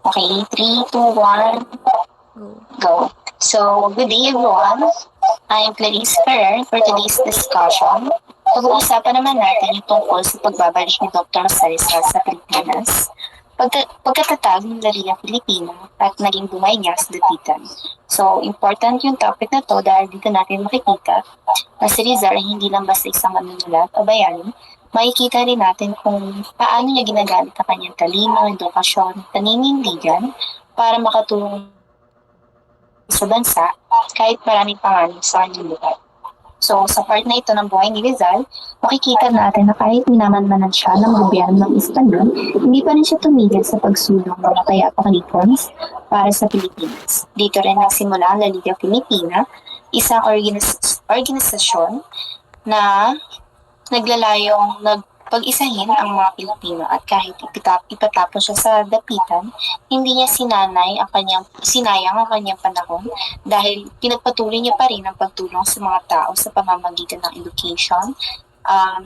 Okay, 3, 2, 1, Go. go. So, good day everyone. I am Clarice Ferrer for today's discussion. Pag-uusapan naman natin yung tungkol sa pagbabalik ni Dr. Rizal sa Pilipinas, pagkatatag ng La Liga Filipina at naging buhay niya sa Dapitan. So, important yung topic na to dahil dito natin makikita na si Rizal ay hindi lang basta isang manunulat o bayani, makikita rin natin kung paano niya ginagamit ang kanyang talino, edukasyon, paninindigan para makatulong sa bansa kahit maraming panganib sa kanyang lugar. So, sa part na ito ng buhay ni Rizal, makikita natin na kahit minamanmanan siya ng gobyerno ng Espanyol, hindi pa rin siya tumigil sa pagsulong ng mapayapang reforms para sa Pilipinas. Dito rin nagsimula ang La Liga Filipina, isang organisasyon na naglalayong pag-isahin ang mga Pilipino at kahit ipatapos siya sa dapitan, hindi niya sinayang ang kanyang panahon dahil pinagpatuloy niya pa rin ang pagtulong sa mga tao sa pamamagitan ng education,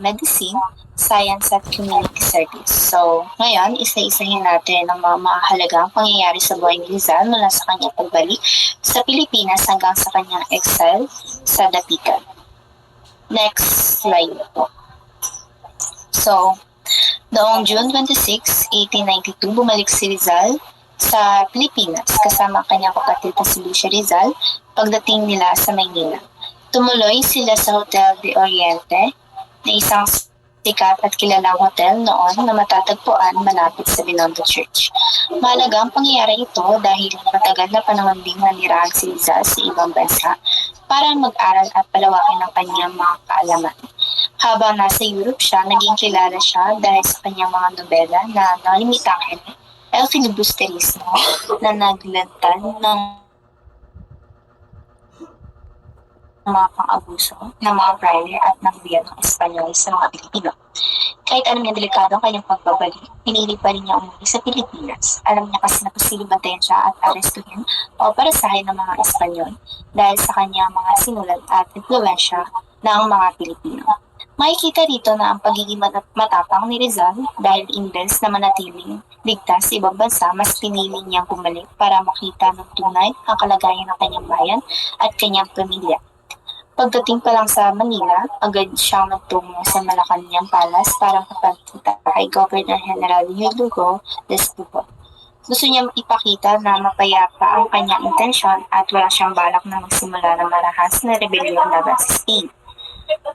medicine, science at community service. So, ngayon, isa-isahin natin ang mga mahalagang pangyayari sa buhay ni Rizal mula sa kanyang pagbalik sa Pilipinas hanggang sa kanyang exile sa dapitan. Next slide po. So, noong June 26, 1892, bumalik si Rizal sa Pilipinas kasama ang kanyang kapatid na si Lucia Rizal pagdating nila sa Maynila. Tumuloy sila sa Hotel de Oriente na isang sikat at kilalang hotel noon na matatagpuan malapit sa Binondo Church. Mahalaga ang pangyayari ito dahil matagal na panahon din nanirahan si Rizal sa ibang bansa para mag-aral at palawakin ang kanyang mga kaalaman. Habang nasa Europe siya, naging kilala siya dahil sa kanyang mga nobela na nalimitang El Filibusterismo na naglantad ng mga pang-abuso ng mga praile at ng gobyernong Espanyol sa mga Pilipino. Kahit alam niya delikado ang kanyang pagbabalik, pinili pa rin niya umuwi sa Pilipinas. Alam niya kasi na posibleng bantayan siya at arestuhin o parasahin ng mga Espanyol dahil sa kanyang mga sinulat at impluwensya ng mga Pilipino. Makikita rito na ang pagiging matapang ni Rizal dahil imbes na manatiling ligtas sa ibang bansa, mas pinili niyang bumalik para makita ng tunay ang kalagayan ng kanyang bayan at kanyang pamilya. Pagdating pa lang sa Manila, agad siyang nagtungo sa Malacanang Palace para makapagkita kay Governor General Hugo Despupo. Gusto niyang ipakita na mapayapa ang kanyang intensyon at wala siyang balak na magsimula ng marahas na rebellion laban sa Spain.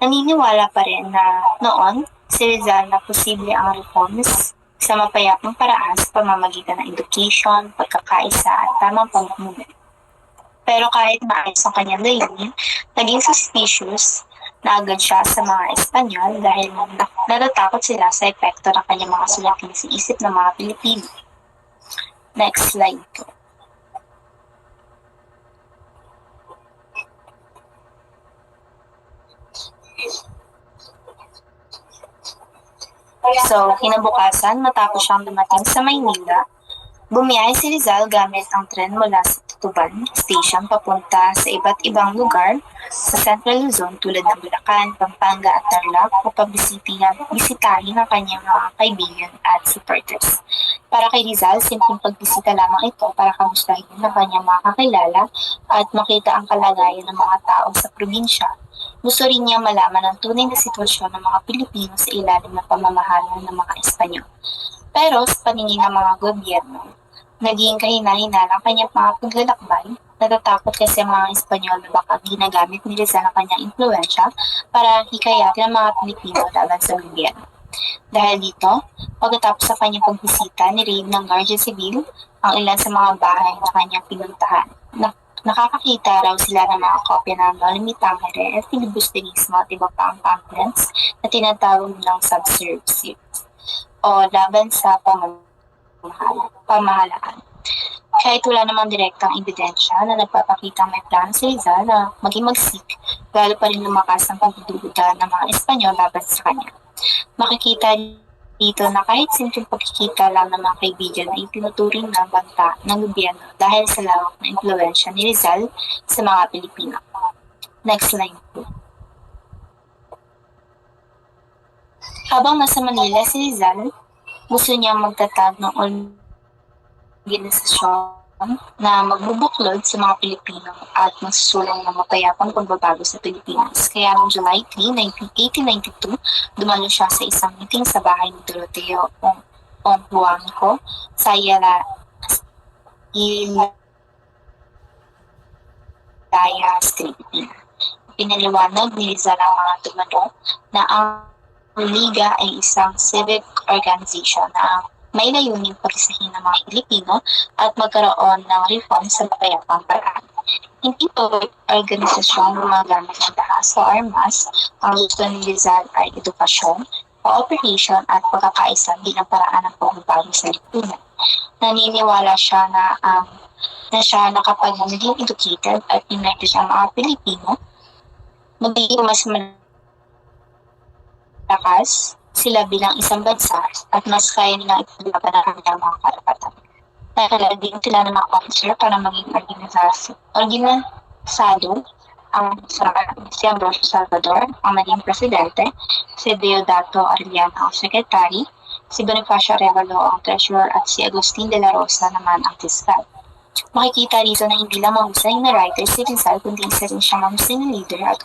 Naniniwala pa rin na noon si Rizal na posible ang reforms sa mapayapang paraan sa pamamagitan ng education, pagkakaisa at tamang pamumuno. Pero kahit maayos ang kanyang layunin, naging suspicious na agad siya sa mga Espanyol dahil natatakot sila sa epekto ng kanyang mga sulatin sa isip ng mga Pilipino. Next slide po. So, kinabukasan, matapos siyang dumating sa Maynila, bumiyahe si Rizal gamit ang tren mula sa Tutuban Station papunta sa iba't ibang lugar sa Central Luzon tulad ng Bulacan, Pampanga at Tarlac upang bisitahin ang kanyang mga kaibigan at supporters. Para kay Rizal, simpleng pagbisita lamang ito para kamustahin ang kanyang mga kakilala at makita ang kalagayan ng mga tao sa probinsya. Gusto rin niya malaman ang tunay na sitwasyon ng mga Pilipino sa ilalim ng pamamahala ng mga Espanyol. Pero sa paningin ng mga gobyerno, naging kahina-hina ang kanyang mga paglalakbay. Natatakot kasi ang mga Espanyol na baka ginagamit ni Rizal ang kanyang impluensya para hikayatin ang mga Pilipino laban sa gobyerno. Dahil dito, pagkatapos sa kanyang pagbisita, nireid ng Guardia Civil ang ilan sa mga bahay na kanyang pinuntahan. Nakakakita raw sila ng mga kopya ng Nolimitang El Filibusterismo at iba pa ang pamphlets na tinatawag nilang subversives o laban sa pamahalaan. Kahit wala namang direktang ebidensya na nagpapakita may plano si Rizal na maging magsik, lalo pa rin lumakas ang pagdududa ng mga Espanyol laban sa kanya. Makikita dito na kahit simpleng pagkikita lang ng mga kaibigan ay tinuturing na banta ng gobyerno dahil sa lawak na impluwensya ni Rizal sa mga Pilipino. Next slide po. Habang nasa Manila si Rizal, gusto niyang magtatag ng organisasyon na magbubuklod sa mga Pilipino at magsusulong ng mapayapang pagbabago sa Pilipinas. Kaya noong July 3, 1892, dumalo siya sa isang meeting sa bahay ni Doroteo Onghuangco sa Ilaya Street. Pinaliwanag ni Rizal ang mga dumalo na ang Liga ay isang civic organization na may layunin pag-isahin ng mga Pilipino at magkaroon ng reform sa mapayapang paraan. Hindi ito organisasyong gumagamit ng taas o armas. Ang gusto ni Rizal ay edukasyon, cooperation at pagkakaisa bilang paraan ng pagbabago sa lipunan. Naniniwala siya na siya na kapag naging educated at united ang mga Pilipino, magiging mas malakas sila bilang isang bansa at mas kaya nilang ipaglaban ang kanilang mga karapatan. Nakilala din sila ng mga officer para maging organisado si Ambrosio Salvador ang maging presidente, si Deodato Arellano ang secretary, si Bonifacio Arevalo ang treasurer at si Agustin de la Rosa naman ang fiscal. Makikita dito na hindi lang mahusay na writer si Rizal kundi isa rin siya mahusay na leader at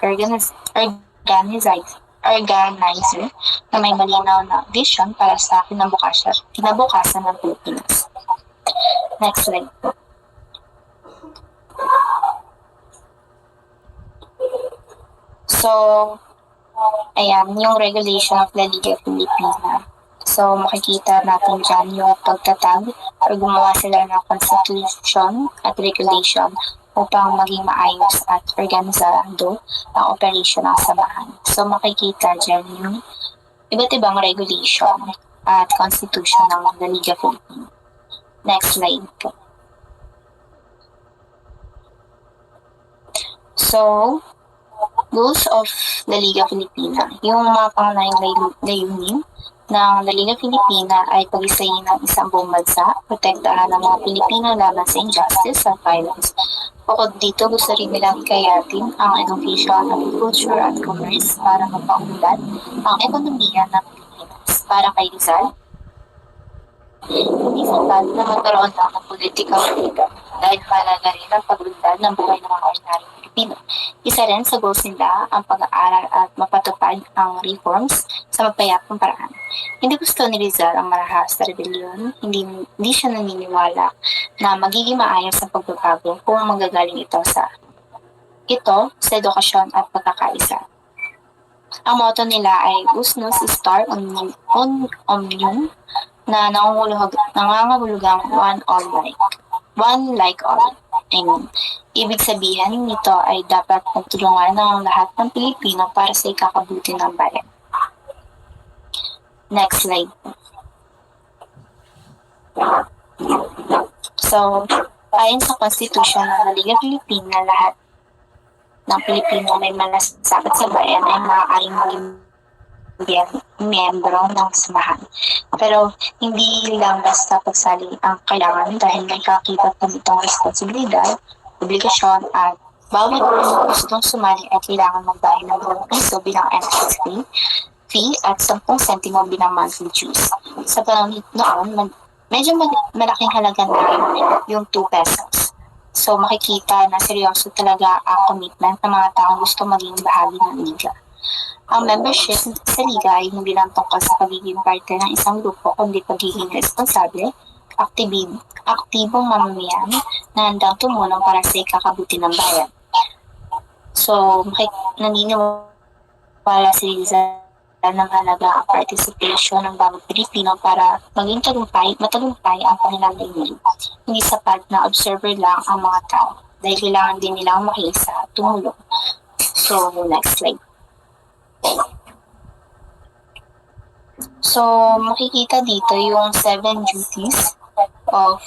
organizer na may malinaw na vision para sa kinabukasan ng Pilipinas. Next slide po. So, ayan, yung regulation of La Liga Filipina. So, makikita natin dyan yung pagtatag or gumawa sila ng constitution at regulation upang maging maayos at organisado ang operation ng samahan. So, makikita dyan yung iba't ibang regulation at constitution ng La Liga Filipina. Next slide po. So, goals of La Liga Filipina. Yung mga pangunahing layunin ng La Liga Filipina ay pag-isahin ng isang buong bansa, protektahan ng mga Pilipino laban sa injustice at violence. Bukod dito, gusto rin nilang ikayatin ang education, agriculture at commerce para mapaunlad ang ekonomiya ng Pilipinas. Para kay Rizal, hindi sapat na magkaroon lang ng political freedom dahil mahalaga rin ang paglundag ng buhay ng mga ordinaryong Pilipino. Isa rin sa goals nila ang pag-aaral at mapatupad ang reforms sa mapayapang paraan. Hindi gusto ni Rizal ang marahas sa rebellion, hindi siya naniniwala na magiging maayos ang pagbabago kung magagaling ito sa edukasyon at pagkakaisa. Ang motto nila ay Usnos Star Omnium na nangangahulugang one like all. Ibig sabihin nito ay dapat magtulungan ng lahat ng Pilipino para sa ikakabuti ng bayan. Next slide. So, ayon sa Constitution ng La Liga Filipina, lahat ng Pilipino may malasakit sa bayan ay maaaring maging miyembro ng samahan. Pero hindi lang basta pagsali ang kailangan dahil may kakibat ng itong responsibilidad, obligasyon at bawat gustong sumali ay kailangan magbayad ng 2 piso bilang entrance fee at 10 sentimo bilang monthly dues. Sa panahon noon, medyo malaking halaga na yung 2 pesos. So makikita na seryoso talaga ang commitment ng mga taong gusto maging bahagi ng liga. Ang membership sa liga ay hindi lang tungkol sa pagiging parte ng isang grupo, kundi pagiging responsable, aktibong mamamayan na handang tumulong para sa ikakabuti ng bayan. So, naniniwala si Rizal ng halaga ang participation ng bawat Pilipino para maging matagumpay ang kanilang layunin. Hindi sapat na observer lang ang mga tao dahil kailangan din nilang makiisa at tumulong. So, next slide. So, makikita dito yung 7 duties of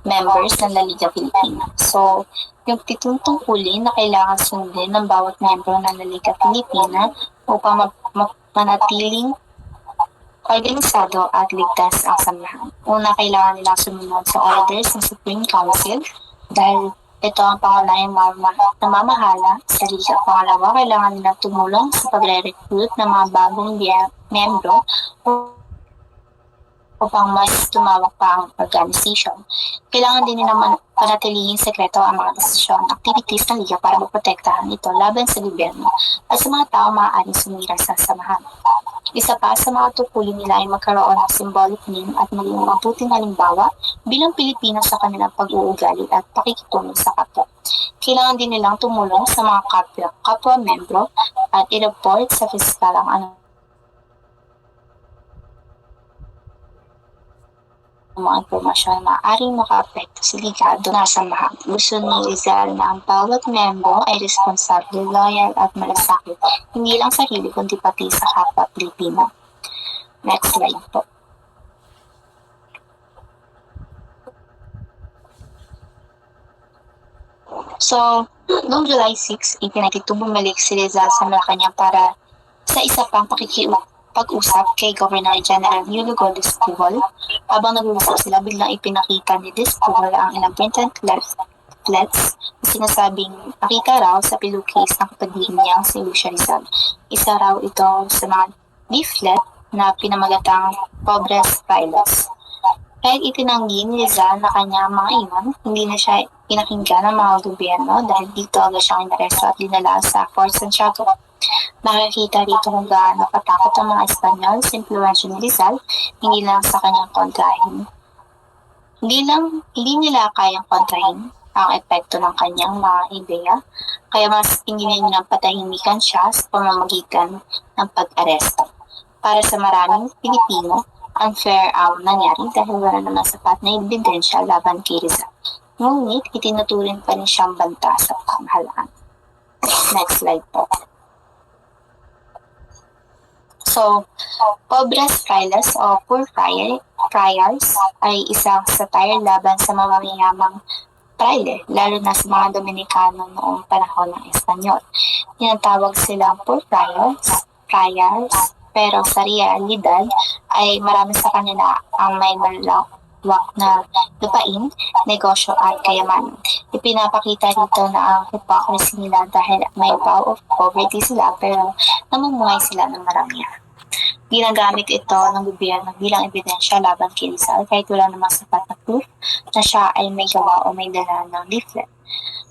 members ng La Liga Filipina. So, yung 7 tungkulin na kailangan sundin ng bawat membro ng La Liga Filipina upang manatiling organisado at ligtas ang samahan. Una, kailangan nilang sumunod sa orders ng Supreme Council dahil ito ang pangunahing namamahala sa liga. Pangalawa, kailangan nilang tumulong sa pagre-recruit ng mga bagong miyembro upang mas tumawak pa ang organization. Kailangan din naman panatilihing sekreto ang mga desisyon, activities ng liga para maprotektahan ito laban sa gobyerno at sa mga tao maaaring sumira sa samahan. Isa pa sa mga tungkulin nila ay magkaroon ng symbolic name at maging mabuting halimbawa bilang Pilipino sa kanilang pag-uugali at pakikitungo sa kapwa. Kailangan din nilang tumulong sa mga kapwa-membro at i-report sa piskal ang mga impormasyon na maaaring makaapekto sa ligado na samahan. Gusto ni Rizal na ang bawat membro ay responsable, loyal at malasakit, hindi lang sarili kundi pati sa kapwa Pilipino. Next slide po. So, noong July 6, 1892, bumalik si Rizal sa Malacanang para sa isa pang pag-usap kay Governor General Julio Discubol. Habang nag-uusap sila, biglang ipinakita ni Discubol ang ilang printed leaflets na sinasabing nakita raw sa pillowcase ng kapatid niyang si Lucia Rizal. Isa raw ito sa mga leaflet na pinamagatang Pobres Frailes. Kahit itinanggi ni Rizal na kanyang mga iwan, hindi na siya pinakinggan ng mga gobyerno dahil dito agad siyang inaresto at dinala sa Fort Santiago. Nakikita rito kung gaano katakot ang mga Espanyol sa impluwensya ni Rizal, hindi lang sa kanyang kontrahin. Hindi nila kayang kontrahin ang epekto ng kanyang mga ideya, kaya mas pinili nilang patahimikan siya sa pamamagitan ng pag-aresto. Para sa maraming Pilipino, unfair ang nangyari dahil wala naman sapat na ebidensya laban kay Rizal. Ngunit itinuturing pa rin siyang banta sa pamahalaan. Next slide po. So, Pobres Frailes o Poor Friars ay isang satire laban sa mamamayamang fraile, lalo na sa mga Dominikano noong panahon ng Espanyol. Tinatawag silang Poor Friars, pero sa realidad ay marami sa kanila ang may malawak na lupain, negosyo at kayamanan. Ipinapakita dito na ang hypocrisy nila dahil may vow of poverty sila pero namumuhay sila ng maramihan. Ginagamit ito ng gobyerno bilang ebidensya laban kay Rizal kahit wala namang sapat na proof na siya ay may gawa o may dala ng leaflet.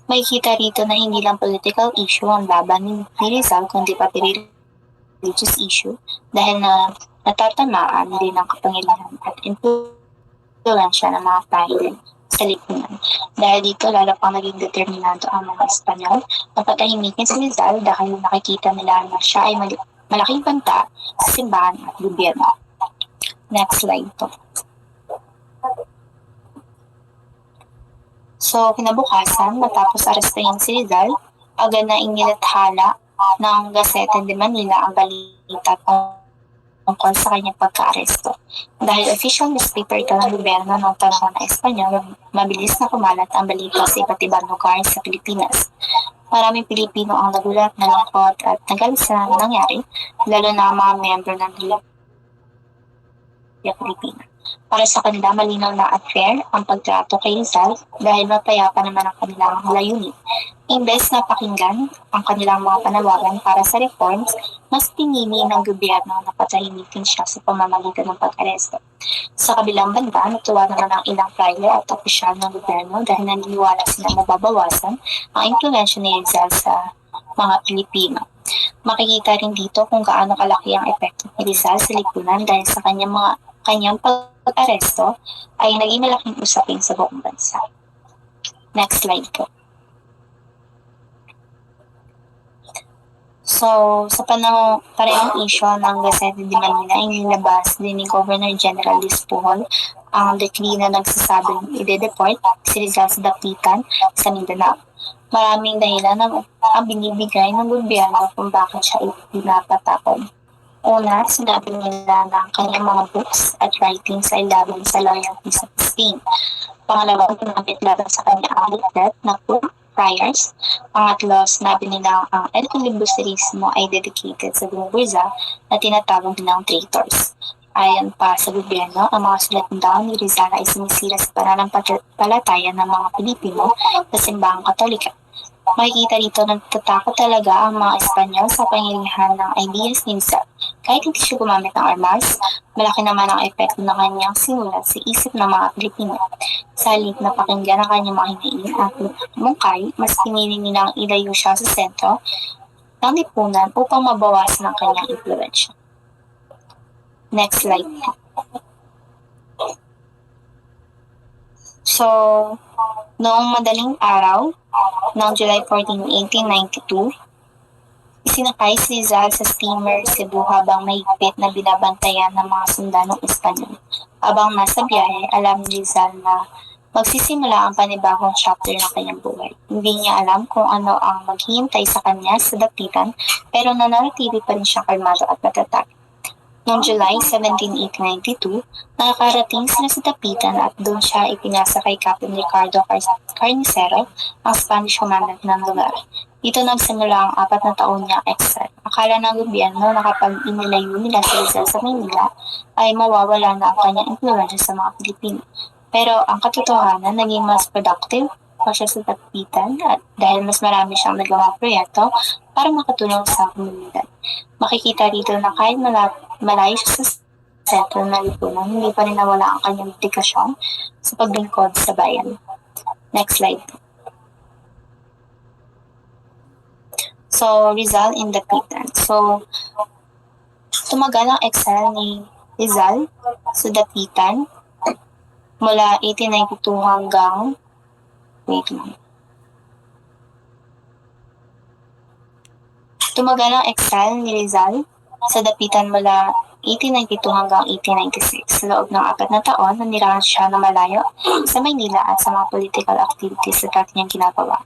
May kita rito na hindi lang political issue ang laban ni Rizal kundi pati religious issue dahil na natatamaan din ng kapangyarihan at influensya ng mga pahilin sa lipunan. Dahil dito, lalo pang naging determinado ang mga Espanyol na patahimikin si Rizal dahil nakikita nila na siya ay malaking banta sa simbahan at gobyerno. Next slide po. So, kinabukasan, matapos arestahin si Rizal, agad na inilathala ng Gazeta de Manila ang balita tungkol sa kanyang pagka-aresto. Dahil official newspaper ito ng gobyerno ng panahon ng Espanyol, mabilis na kumalat ang balita sa iba't ibang lugar sa Pilipinas. Maraming Pilipino ang nagulat, nalungkot at nagalit sa nangyari, lalo na ang mga miyembro ng Pilipina. Para sa kanila, malinaw na at fair ang pagtrato kay Rizal dahil mapayapa naman ang kanilang layunin. Imbes na pakinggan ang kanilang mga panawagan para sa reforms, mas pinili ng gobyerno na patahimikin siya sa pamamagitan ng pag-aresto. Sa kabilang banda, natuwa naman ang ilang fraile at opisyal ng gobyerno dahil naniniwala sila mababawasan ang impluwensya ni Rizal sa mga Pilipino. Makikita rin dito kung gaano kalaki ang epekto ni Rizal sa lipunan dahil sa kanyang pag-aresto ay naging malaking usapin sa buong bansa. Next slide po. So, sa parehong issue ng Gazeta de Manila, inilabas din ni Governor General Discubol ang decree na nagsasabing ide-deport si Rizal sa dapitan sa Mindanao. Maraming dahilan ang binibigay ng gobyerno kung bakit siya ipinapatakot. Una, sinabi nila na ang kanyang mga books at writings ay laban sa loyalty sa Spain. Pangalawa, ginamit laban sa kanya ang leaflet na Poor Friars. Pangatlo, sinabi nila ang El Filibusterismo ay dedicated sa buong bursa na tinatawag nilang traitors. Ayon pa sa gobyerno, ang mga sulat ni Rizal ay sinisira sa pananampalataya ng mga Pilipino sa simbahang Katolika. Makikita dito na natatakot talaga ang mga Espanyol sa pangyarihan ng ideas ni Rizal. Kahit hindi siya gumamit ng armas, malaki naman ang epekto ng kanyang sinulat sa isip ng mga Pilipino. Sa halip na pakinggan ang kanyang mga hinaing at mungkay, mas pinili nilang ilayo siya sa sentro ng lipunan upang mabawasan ang kanyang impluensya. Next slide. So, noong madaling araw ng July 14, 1892, isinakay si Rizal sa steamer Cebu habang mahigpit na binabantayan ng mga sundalong Espanyol. Habang nasa biyahe, alam ni Rizal na magsisimula ang panibagong chapter ng kanyang buhay. Hindi niya alam kung ano ang maghihintay sa kanya sa dapitan, pero nananatili pa rin siyang kalmado at matatag. Noong July 17, 1892, nakakarating sila sa dapitan at doon siya ipinasa kay Captain Ricardo Carnicero, ang Spanish commandant ng lugar. Dito nagsimula ang 4 na taon niyang exile. Akala ng gobyerno na kapag inilayo nila si Rizal sa Maynila, ay mawawala na ang kanyang impluensya sa mga Pilipino. Pero ang katotohanan, naging mas productive pa siya sa dapitan at dahil mas marami siyang nagawang proyekto para makatulong sa komunidad. Makikita dito na kahit malayo siya sa sentro ng lipunan, hindi pa rin nawala ang kanyang dedikasyon sa paglingkod sa bayan. Next slide. So, Rizal in Dapitan. So, tumagal ang exile ni Rizal sa Dapitan mula 1892 hanggang Tumagal ang exile ni Rizal sa Dapitan mula 1892 hanggang 1896. Sa loob ng 4 na taon, nanirahan siya na malayo sa Maynila at sa mga political activities na dati niyang ginagawa.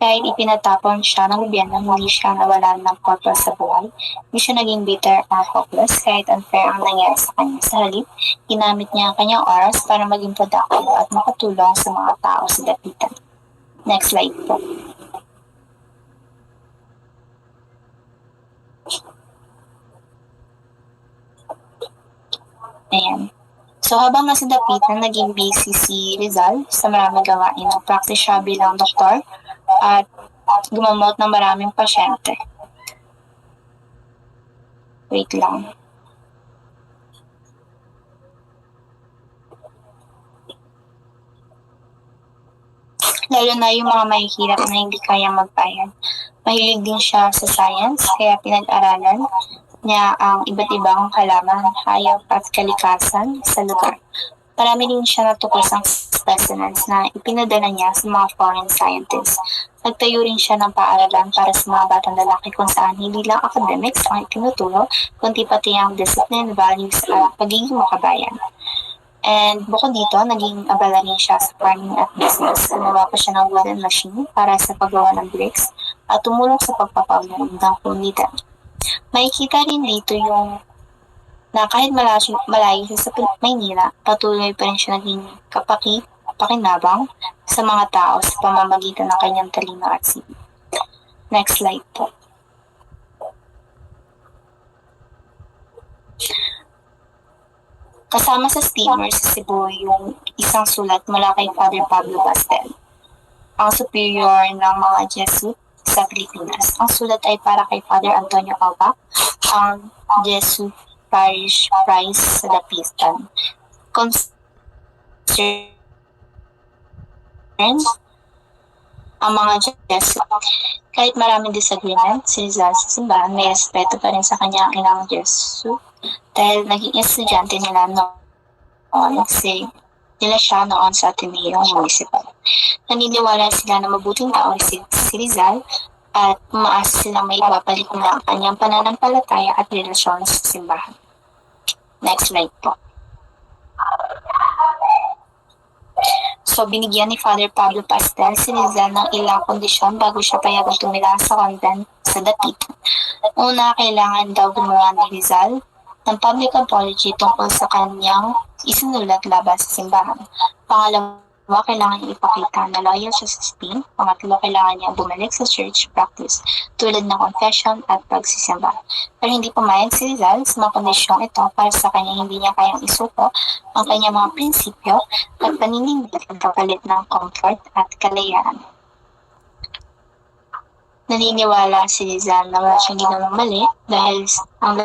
Kahit ipinatapon siya ng gobyerno, hindi siya nawalan ng purpose sa buhay. Hindi siya naging bitter at hopeless kahit unfair ang nangyari sa kanya. Sa halip, ginamit niya ang kanyang oras para maging productive at makatulong sa mga tao sa dapitan. Next slide po. Ayan. So habang nasa dapitan, naging busy si Rizal sa maraming gawain. Nag-practice siya bilang doktor at gumamot ng maraming pasyente. Wait lang. Lalo na yung mga mahihirap na hindi kayang magbayad. Mahilig din siya sa science, kaya pinag-aralan niya ang iba't ibang halaman, hayop at kalikasan sa lugar. Marami din siya natuklasang specimens na ipinadala niya sa mga foreign scientists. Nagtayo rin siya ng paaralan para sa mga batang lalaki kung saan hindi lang academics ang itinuturo, kundi pati ang discipline, values at pagiging makabayan. And bukod dito, naging abala rin siya sa farming at business. Gumawa pa siya ng wooden machine para sa paggawa ng bricks at tumulong sa pagpapaunlad ng komunidad. Makikita rin dito yung na kahit malayo siya sa Maynila, patuloy pa rin siya naging pakinabang sa mga tao sa pamamagitan ng kanyang talino at sipag. Next slide po. Kasama sa steamer sa Cebu yung isang sulat mula kay Father Pablo Bastel, ang superior ng mga Jesuit sa Pilipinas. Ang sulat ay para kay Father Antonio Aubac, ang Jesuit Parish Priest sa Dapitan. Concern ang mga Jesuit. Kahit maraming disagreement, si Rizal sa simbahan may respeto pa rin sa kanyang ilang Jesuit dahil naging estudyante nila noon nila siya noon sa Ateneo Municipal. Naniniwala sila na mabuting tao si Rizal at umaasa silang may ibabalik nila ang kanyang pananampalataya at relasyon sa simbahan. Next slide po. So, binigyan ni Father Pablo Pastel si Rizal ng ilang kondisyon bago siya payagang tumila sa convent sa Dapitan. Una, kailangan daw gumawa ni Rizal ng public apology tungkol sa kanyang isinulat laban sa simbahan. Pangalawa, kailangan niya ipakita na loyal siya sa Spain. Pangatlo, kailangan niya bumalik sa church practice tulad ng confession at pagsisimba. Pero hindi pumayag si Rizal sa mga kondisyong ito para sa kanya hindi niya kayang isuko ang kanyang mga prinsipyo at paninindig kapalit ng comfort at kalayaan. Naniniwala si Rizal na wala siyang ginawang mali dahil ang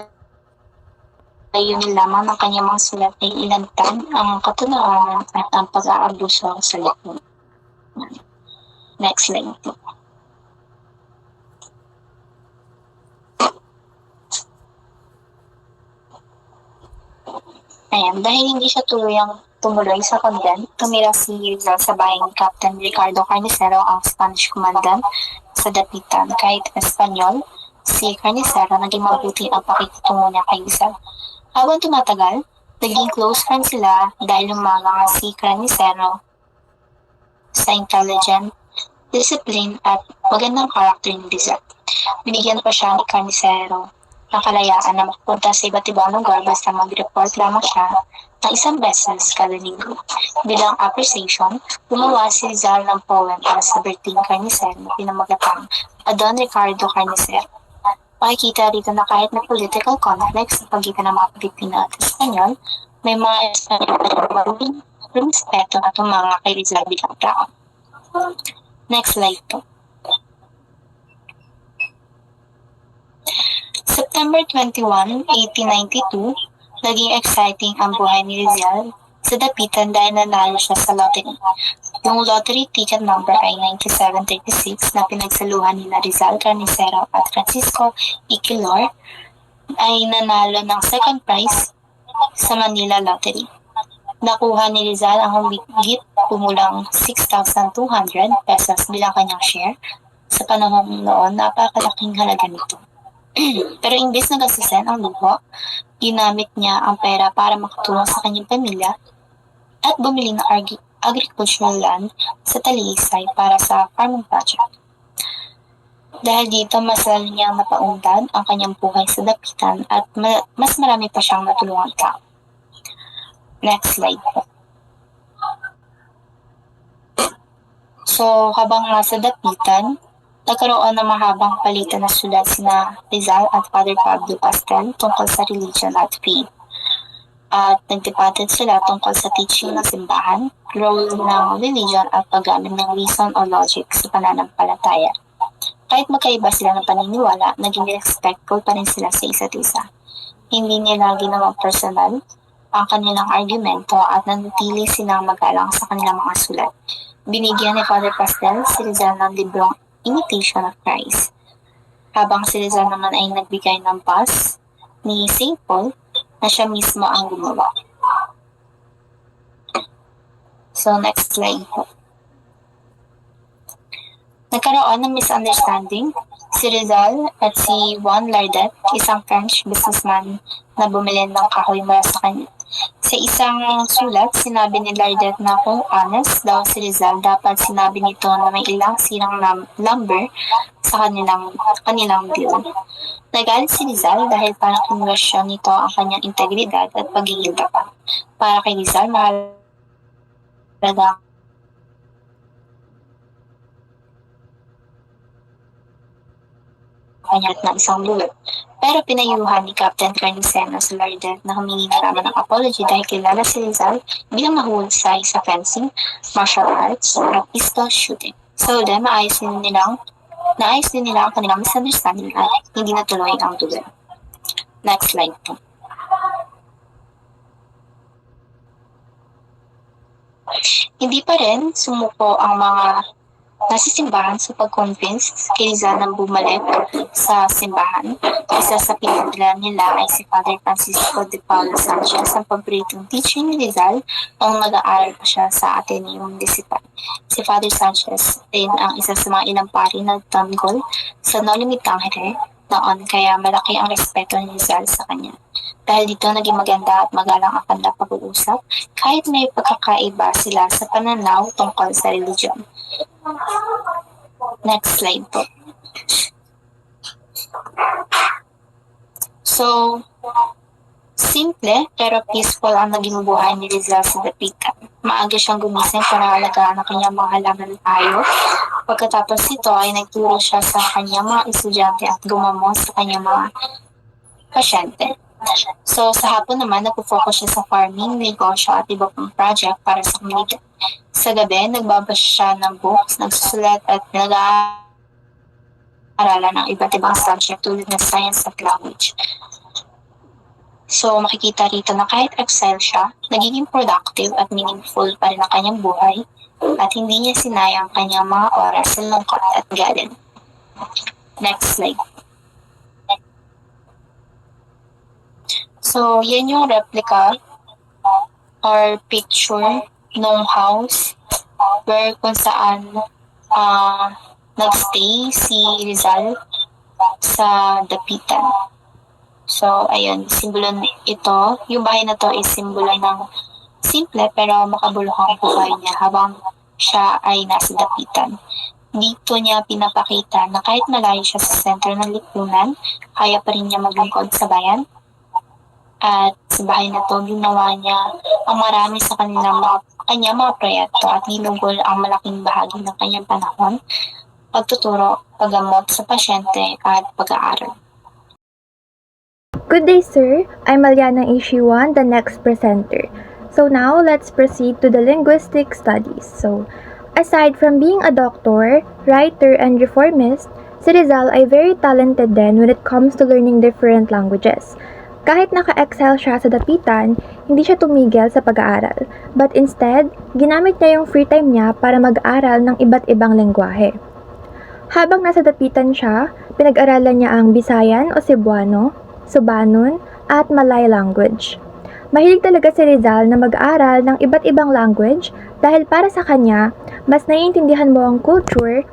layunin lamang ng kanyang mga sulat ay ilantad ang katotohanan at ang pag-aabuso sa lipunan. Next slide po. Ayan, dahil hindi siya tumuloy sa convent, tumira si Rizal sa bahay ni Captain Ricardo Carnicero, ang Spanish commandant sa Dapitan. Kahit Espanyol, si Carnicero naging mabuti ang pakikitungo niya kay Rizal. Habang tumatagal, naging close friends sila dahil umaga si Carnicero sa intelligent, discipline at magandang karakter ni Rizal. Binigyan pa siya ni Carnicero ng kalayaan na makapunta sa iba't ibang lugar basta mag-report lamang siya ng isang beses kada linggo. Bilang appreciation, gumawa si Rizal ng poem para sa birthday ni Carnicero na pinamagatang Adon Ricardo Carnicero. Makikita rito na kahit may political conflicts sa pagitan ng mga Pilipino at Espanyol, may mga Espanyol na marunong respeto at umanga kay Rizal bilang tao. Next slide po. September 21, 1892, naging exciting ang buhay ni Rizal sa Dapitan dahil nanalo siya sa lottery. Yung lottery ticket number ay 9736 na pinagsaluhan ni Rizal Carnicero at Francisco Iquilor ay nanalo ng second prize sa Manila Lottery. Nakuha ni Rizal ang humigit kumulang 6,200 pesos bilang kanyang share. Sa panahon noon, napakalaking halaga nito. Pero imbes na gastusin ang luho, ginamit niya ang pera para makatulong sa kanyang pamilya at bumili ng agricultural land sa Talisay para sa farming project. Dahil dito, mas lalo niyang napaunlad ang kanyang buhay sa Dapitan at mas marami pa siyang natulungan tao. Next slide po. So, habang nasa Dapitan, nagkaroon ng mahabang palitan na sulat sina Rizal at Father Pablo Pastel tungkol sa religion at faith. At nagdebated sila tungkol sa teaching ng simbahan, role ng religion at paggamit ng reason o logic sa pananampalataya. Kahit magkaiba sila ng paniniwala, naging respectful pa rin sila sa isa't isa. Hindi nila ginawang personal ang kanilang argumento at nanatili silang magalang sa kanilang mga sulat. Binigyan ni Father Pastel si Rizal ng librong Imitation of Christ, habang si Rizal naman ay nagbigay ng bus ni St. Paul na siya mismo ang gumawa. So, next slide po. Nagkaroon ng misunderstanding si Rizal at si Juan Lardet, isang French businessman na bumili ng kahoy mula sa kanya. Sa isang sulat, sinabi ni Lardet na kung honest daw si Rizal, dapat sinabi nito na may ilang sirang lumber sa kanilang deal. Nagalit si Rizal dahil parang kinwestiyon nito ang kanyang integridad at pagiging tapat. Para kay Rizal, mahalaga kanya ng isang bulot. Pero pinayuhan ni Captain Carnicero sa Lardet na humingi na naman ng apology dahil kilala si Rizal bilang mahusay sa fencing, martial arts, at pistol shooting. So then, naayos din nila ang kanilang misunderstanding at hindi natuloy ang duel. Next slide po. Hindi pa rin sumuko ang mga nasa simbahan sa pag-convince kay Rizal na bumalik sa simbahan. Isa sa pinagdala nila ay si Father Francisco de Paula Sanchez, ang paboritong teacher ni Rizal nung nag-aaral pa siya sa Ateneum Disipan. Si Father Sanchez din ang isa sa mga ilang pari na tanggol sa No Limitangere noon, kaya malaki ang respeto ni Rizal sa kanya. Dahil dito naging maganda at magalang ang kanilang pag-uusap kahit may pagkakaiba sila sa pananaw tungkol sa religion. Next slide po. So, simple pero peaceful ang naging buhay ni Rizal sa Dapitan. Maaga siyang gumising para alagaan ang kanyang mga halaman at hayop. Pagkatapos ito ay nagturo siya sa kanyang mga estudyante at gumamo sa kanyang mga pasyente. So, sa hapon naman, nagpo-focus siya sa farming, negosyo at iba pang project para sa komunidad. Sa gabi, nagbabasa siya ng books, nagsusulat at nag-aaral aralan ng iba't ibang subject tulad ng science at language. So, makikita rito na kahit excel siya, nagiging productive at meaningful pa rin ang kanyang buhay at hindi niya sinayang kanyang mga oras sa lungkot at galit. Next slide. So, yan yung replica or picture ng house where kung saan nagstay si Rizal sa Dapitan. So, ayun, simbolo ito. Yung bahay na to is simbolo ng simple pero makabuluhang buhay niya habang siya ay nasa Dapitan. Dito niya pinapakita na kahit malayo siya sa sentro ng lipunan, kaya pa rin niya maglingkod sa bayan. At sa bahay na to, ginawa niya ang marami sa kanyang mga proyekto at ginugol ang malaking bahagi ng kanyang panahon, pagtuturo, paggamot sa pasyente at pag-aaral. Good day, sir. I'm Aliana Ishiwan, the next presenter. So now, let's proceed to the linguistic studies. So, aside from being a doctor, writer, and reformist, si Rizal ay very talented din when it comes to learning different languages. Kahit naka-excel siya sa Dapitan, hindi siya tumigil sa pag-aaral. But instead, ginamit niya yung free time niya para mag-aral ng iba't ibang lengguwahe. Habang nasa Dapitan siya, pinag-aralan niya ang Bisayan o Cebuano, Subanon, at Malay language. Mahilig talaga si Rizal na mag-aaral ng iba't ibang language dahil para sa kanya, mas naiintindihan mo ang culture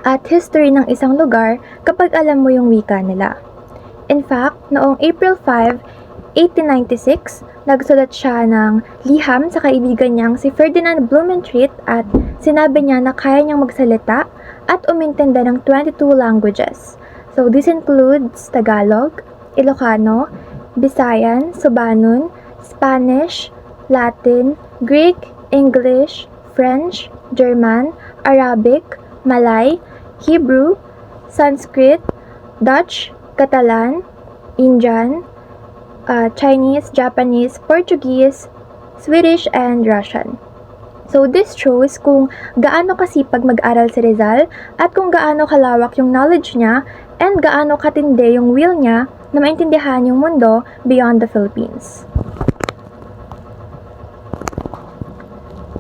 at history ng isang lugar kapag alam mo yung wika nila. In fact, noong April 5, 1896, nagsulat siya ng liham sa kaibigan niyang si Ferdinand Blumentritt at sinabi niya na kaya niyang magsalita at umintindi ng 22 languages. So this includes Tagalog, Ilocano, Bisayan, Subanon, Spanish, Latin, Greek, English, French, German, Arabic, Malay, Hebrew, Sanskrit, Dutch, Catalan, Indian, Chinese, Japanese, Portuguese, Swedish, and Russian. So this shows kung gaano kasipag mag-aral si Rizal at kung gaano kalawak yung knowledge niya and gaano katindi yung will niya na maintindihan yung mundo beyond the Philippines.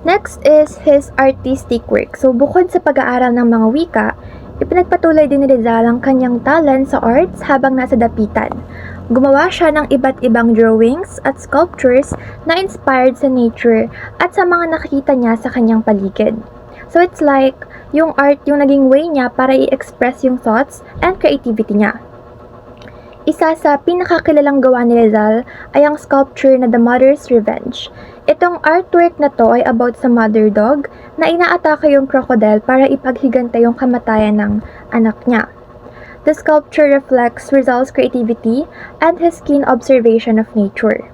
Next is his artistic work. So bukod sa pag-aaral ng mga wika, ipinagpatuloy din ni Rizal ang kanyang talent sa arts habang nasa Dapitan. Gumawa siya ng iba't ibang drawings at sculptures na inspired sa nature at sa mga nakikita niya sa kanyang paligid. So it's like, yung art yung naging way niya para i-express yung thoughts and creativity niya. Isa sa pinakakilalang gawa ni Rizal ay ang sculpture na The Mother's Revenge. Itong artwork na to ay about sa mother dog na inaatake yung crocodile para ipaghiganta yung kamatayan ng anak niya. The sculpture reflects Rizal's creativity and his keen observation of nature.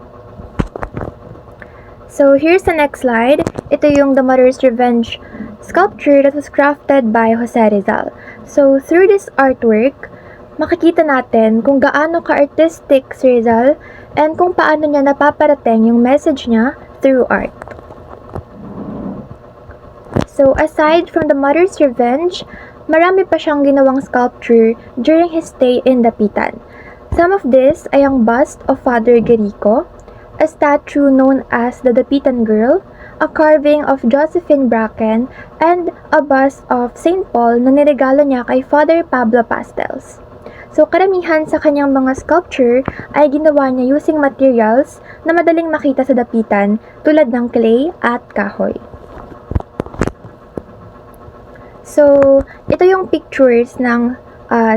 So here's the next slide. Ito yung The Mother's Revenge sculpture that was crafted by Jose Rizal. So through this artwork, makikita natin kung gaano ka-artistic si Rizal and kung paano niya napaparating yung message niya through art. So aside from The Mother's Revenge, marami pa siyang ginawang sculpture during his stay in Dapitan. Some of this ay ang bust of Father Gerico, a statue known as the Dapitan Girl, a carving of Josephine Bracken, and a bust of St. Paul na niregalo niya kay Father Pablo Pastels. So karamihan sa kanyang mga sculpture ay ginawa niya using materials na madaling makita sa Dapitan tulad ng clay at kahoy. So, ito yung pictures ng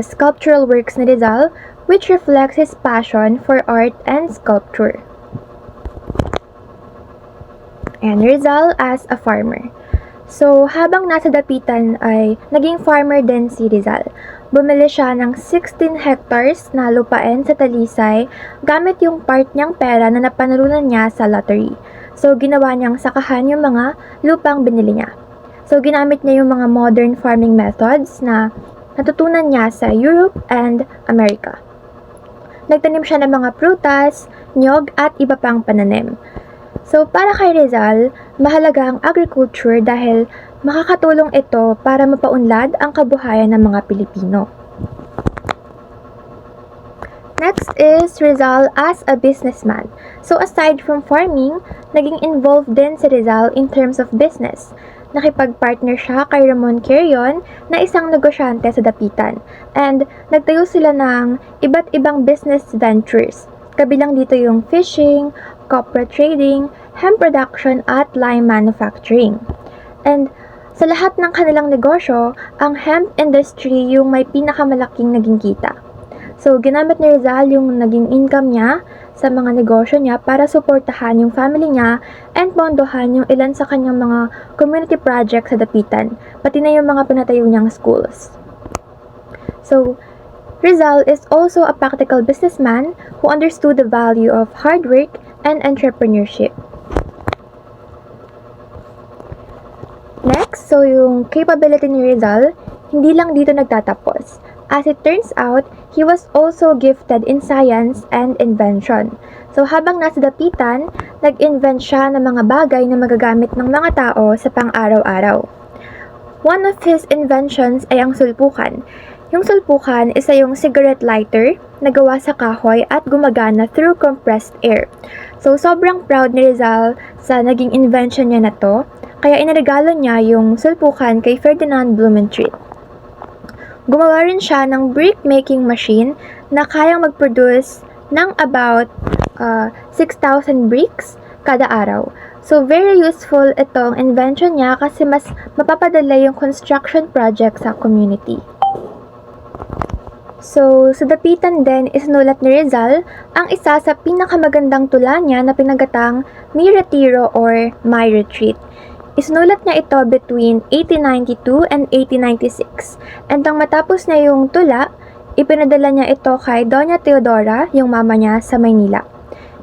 sculptural works ni Rizal which reflects his passion for art and sculpture. And Rizal as a farmer. So, habang nasa Dapitan ay naging farmer din si Rizal. Bumili siya ng 16 hectares na lupain sa Talisay gamit yung part niyang pera na napanalunan niya sa lottery. So, ginawa niyang sakahan yung mga lupang binili niya. So, ginamit niya yung mga modern farming methods na natutunan niya sa Europe and America. Nagtanim siya ng mga prutas, nyog at iba pang pananim. So, para kay Rizal, mahalaga ang agriculture dahil makakatulong ito para mapaunlad ang kabuhayan ng mga Pilipino. Next is Rizal as a businessman. So aside from farming, naging involved din si Rizal in terms of business. Nakipag-partner siya kay Ramon Quirion na isang negosyante sa Dapitan. And nagtayo sila ng iba't ibang business ventures. Kabilang dito yung fishing, copra trading, hemp production at lime manufacturing. And sa lahat ng kanilang negosyo, ang hemp industry yung may pinakamalaking naging kita. So, ginamit ni Rizal yung naging income niya sa mga negosyo niya para suportahan yung family niya and pondohan yung ilan sa kanyang mga community projects sa Dapitan, pati na yung mga pinatayo niyang schools. So, Rizal is also a practical businessman who understood the value of hard work and entrepreneurship. Next, so yung capability ni Rizal, hindi lang dito nagtatapos. As it turns out, he was also gifted in science and invention. So habang nasa Dapitan, nag-invent siya ng mga bagay na magagamit ng mga tao sa pang-araw-araw. One of his inventions ay ang sulpukan. Yung sulpukan, isa yung cigarette lighter na gawa sa kahoy at gumagana through compressed air. So sobrang proud ni Rizal sa naging invention niya na to, kaya inaregalo niya yung sulpukan kay Ferdinand Blumentritt. Gumawa rin siya ng brick-making machine na kayang mag-produce ng about 6,000 bricks kada araw. So, very useful itong invention niya kasi mas mapapadala yung construction project sa community. So, sa Dapitan din, isinulat ni Rizal ang isa sa pinakamagandang tula niya na pinagatang Mi Retiro or My Retreat. Isinulat niya ito between 1892 and 1896. And nang matapos niya yung tula, ipinadala niya ito kay Doña Teodora, yung mama niya sa Maynila.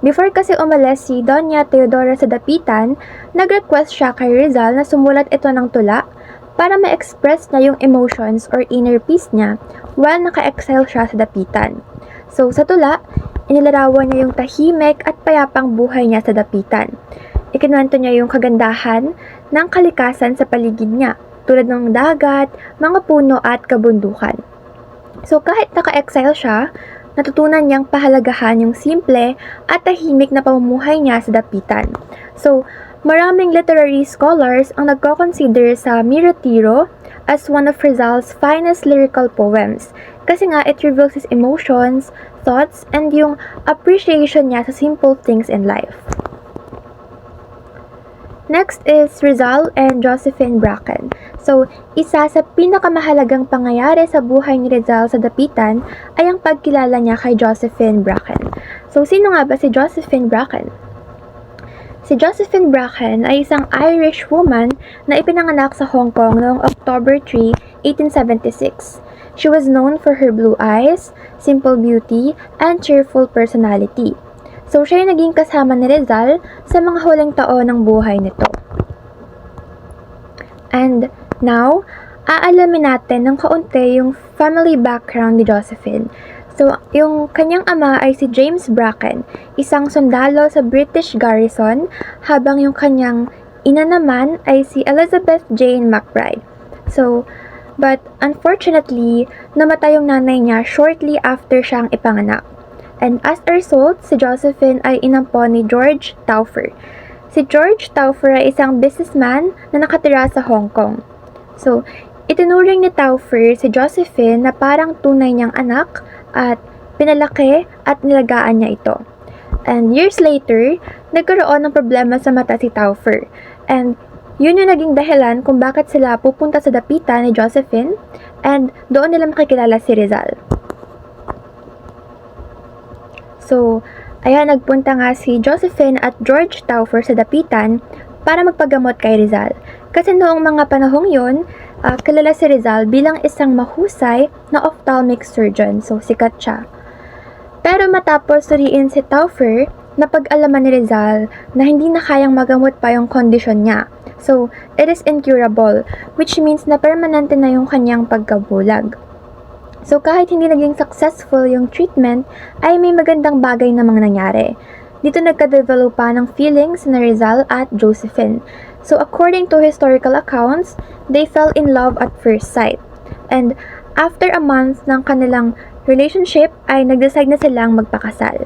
Before kasi umalis si Doña Teodora sa Dapitan, nag-request siya kay Rizal na sumulat ito ng tula para ma-express niya yung emotions or inner peace niya while naka-exile siya sa Dapitan. So sa tula, inilarawan niya yung tahimik at payapang buhay niya sa Dapitan. Ikinuwento niya yung kagandahan ng kalikasan sa paligid niya, tulad ng dagat, mga puno at kabundukan. So kahit naka-exile siya, natutunan niyang pahalagahan yung simple at tahimik na pamumuhay niya sa Dapitan. So, maraming literary scholars ang nagko-consider sa Mi Retiro as one of Rizal's finest lyrical poems kasi nga it reveals his emotions, thoughts, and yung appreciation niya sa simple things in life. Next is Rizal and Josephine Bracken. So, isa sa pinakamahalagang pangyayari sa buhay ni Rizal sa Dapitan ay ang pagkilala niya kay Josephine Bracken. So, sino nga ba si Josephine Bracken? Si Josephine Bracken ay isang Irish woman na ipinanganak sa Hong Kong noong October 3, 1876. She was known for her blue eyes, simple beauty, and cheerful personality. So, siya yung naging kasama ni Rizal sa mga huling taon ng buhay nito. And now, aalamin natin ng kaunti yung family background ni Josephine. So, yung kanyang ama ay si James Bracken, isang sundalo sa British garrison, habang yung kanyang ina naman ay si Elizabeth Jane McBride. So, but unfortunately, namatay yung nanay niya shortly after siyang ipanganak. And as a result, si Josephine ay inampon ni George Taufer. Si George Taufer ay isang businessman na nakatira sa Hong Kong. So, itinuring ni Taufer si Josephine na parang tunay niyang anak at pinalaki at nilagaan niya ito. And years later, nagkaroon ng problema sa mata si Taufer. And yun yung naging dahilan kung bakit sila pupunta sa Dapitan ni Josephine and doon nila makikilala si Rizal. So, ayan, nagpunta nga si Josephine at George Taufer sa Dapitan para magpagamot kay Rizal. Kasi noong mga panahong yun, kilala si Rizal bilang isang mahusay na ophthalmic surgeon. So, sikat siya. Pero matapos suriin si Taufer, napag-alaman ni Rizal na hindi na kayang magamot pa yung kondisyon niya. So, it is incurable, which means na permanente na yung kanyang pagkabulag. So, kahit hindi naging successful yung treatment, ay may magandang bagay namang nangyari. Dito nagka-develop pa ng feelings na Rizal at Josephine. So, according to historical accounts, they fell in love at first sight. And after a month ng kanilang relationship ay nag-decide na silang magpakasal.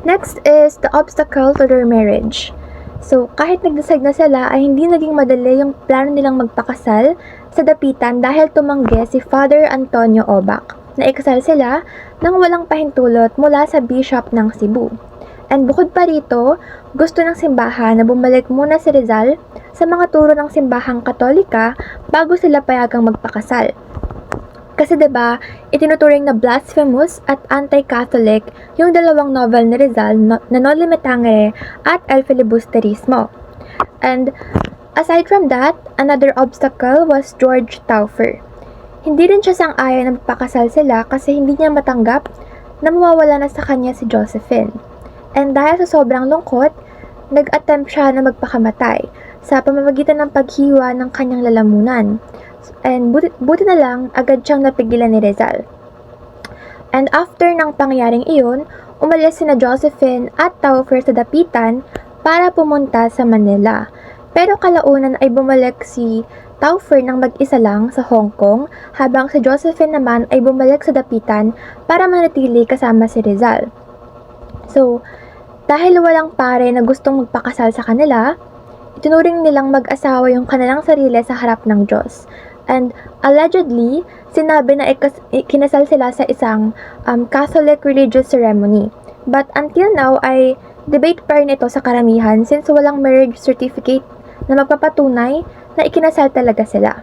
Next is the obstacle to their marriage. So, kahit nag-decide na sila ay hindi naging madali yung plano nilang magpakasal sa dapitan dahil tumanggi si Father Antonio Obac na ikasal sila nang walang pahintulot mula sa Bishop ng Cebu. And bukod pa rito, gusto ng simbahan na bumalik muna si Rizal sa mga turo ng simbahang Katolika bago sila payagang magpakasal. Kasi 'di ba, itinuturing na blasphemous at anti-Catholic yung dalawang novel ni Rizal na Noli Me Tangere at El Filibusterismo. And aside from that, another obstacle was George Taufer. Hindi rin siya sang-ayon na magpakasal sila kasi hindi niya matanggap na mawawala na sa kanya si Josephine. And dahil sa sobrang lungkot, nag-attempt siya na magpakamatay sa pamamagitan ng paghiwa ng kanyang lalamunan. And buti na lang, agad siyang napigilan ni Rizal. And after ng pangyaring iyon, umalis sina Josephine at Taufer sa dapitan para pumunta sa Manila. Pero kalaunan ay bumalik si Taufer ng mag-isa lang sa Hong Kong, habang si Josephine naman ay bumalik sa dapitan para manatili kasama si Rizal. So, dahil walang pare na gustong magpakasal sa kanila, itinuring nilang mag-asawa yung kanilang sarili sa harap ng Diyos. And allegedly, sinabi na kinasal sila sa isang Catholic religious ceremony. But until now ay debate pa rin ito sa karamihan since walang marriage certificate na magpapatunay na ikinasal talaga sila.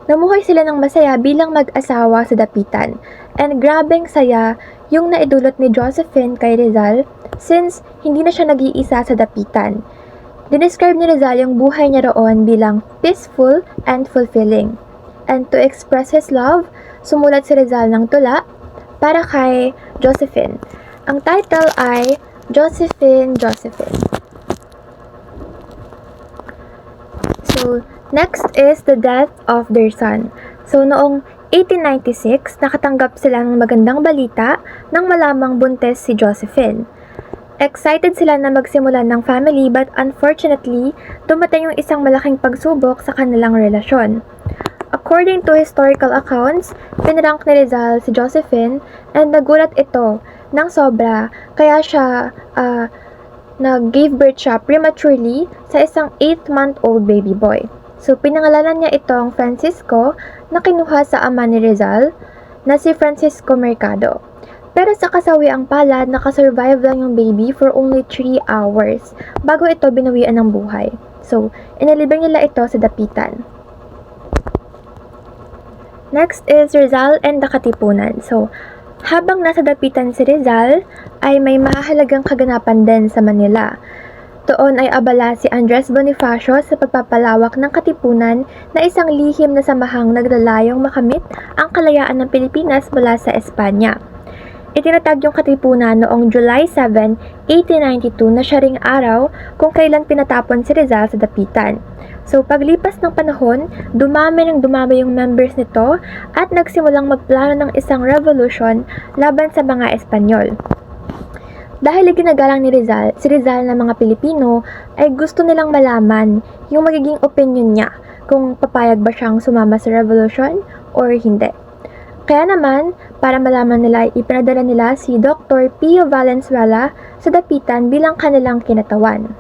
Namuhay sila ng masaya bilang mag-asawa sa dapitan. And grabeng saya yung naidulot ni Josephine kay Rizal since hindi na siya nag-iisa sa dapitan. Dinescribe ni Rizal yung buhay niya roon bilang peaceful and fulfilling. And to express his love, sumulat si Rizal ng tula para kay Josephine. Ang title ay Josephine, Josephine. So, next is the death of their son. So, noong 1896, nakatanggap sila ng magandang balita nang malamang buntis si Josephine. Excited sila na magsimulan ng family but unfortunately, dumating yung isang malaking pagsubok sa kanilang relasyon. According to historical accounts, pinrank ni Rizal si Josephine and nagulat ito ng sobra kaya siya nag-gave birth siya prematurely sa isang 8-month-old baby boy. So, pinangalanan niya itong Francisco na kinuha sa ama ni Rizal na si Francisco Mercado. Pero sa kasawiang palad, nakasurvive lang yung baby for only 3 hours bago ito binawian ng buhay. So, inilibing nila ito sa dapitan. Next is Rizal and the Katipunan. So, habang nasa dapitan si Rizal, ay may mahalagang kaganapan din sa Manila. Doon ay abala si Andres Bonifacio sa pagpapalawak ng Katipunan na isang lihim na samahang naglalayong makamit ang kalayaan ng Pilipinas mula sa Espanya. Itinatag yung Katipunan noong July 7, 1892 na siya ring araw kung kailan pinatapon si Rizal sa dapitan. So paglipas ng panahon, dumami yung members nito at nagsimulang magplano ng isang revolution laban sa mga Espanyol. Dahil ginagalang ni Rizal, si Rizal ng mga Pilipino ay gusto nilang malaman yung magiging opinion niya kung papayag ba siyang sumama sa revolution or hindi. Kaya naman, para malaman nila, ipinadala nila si Dr. Pio Valenzuela sa dapitan bilang kanilang kinatawan.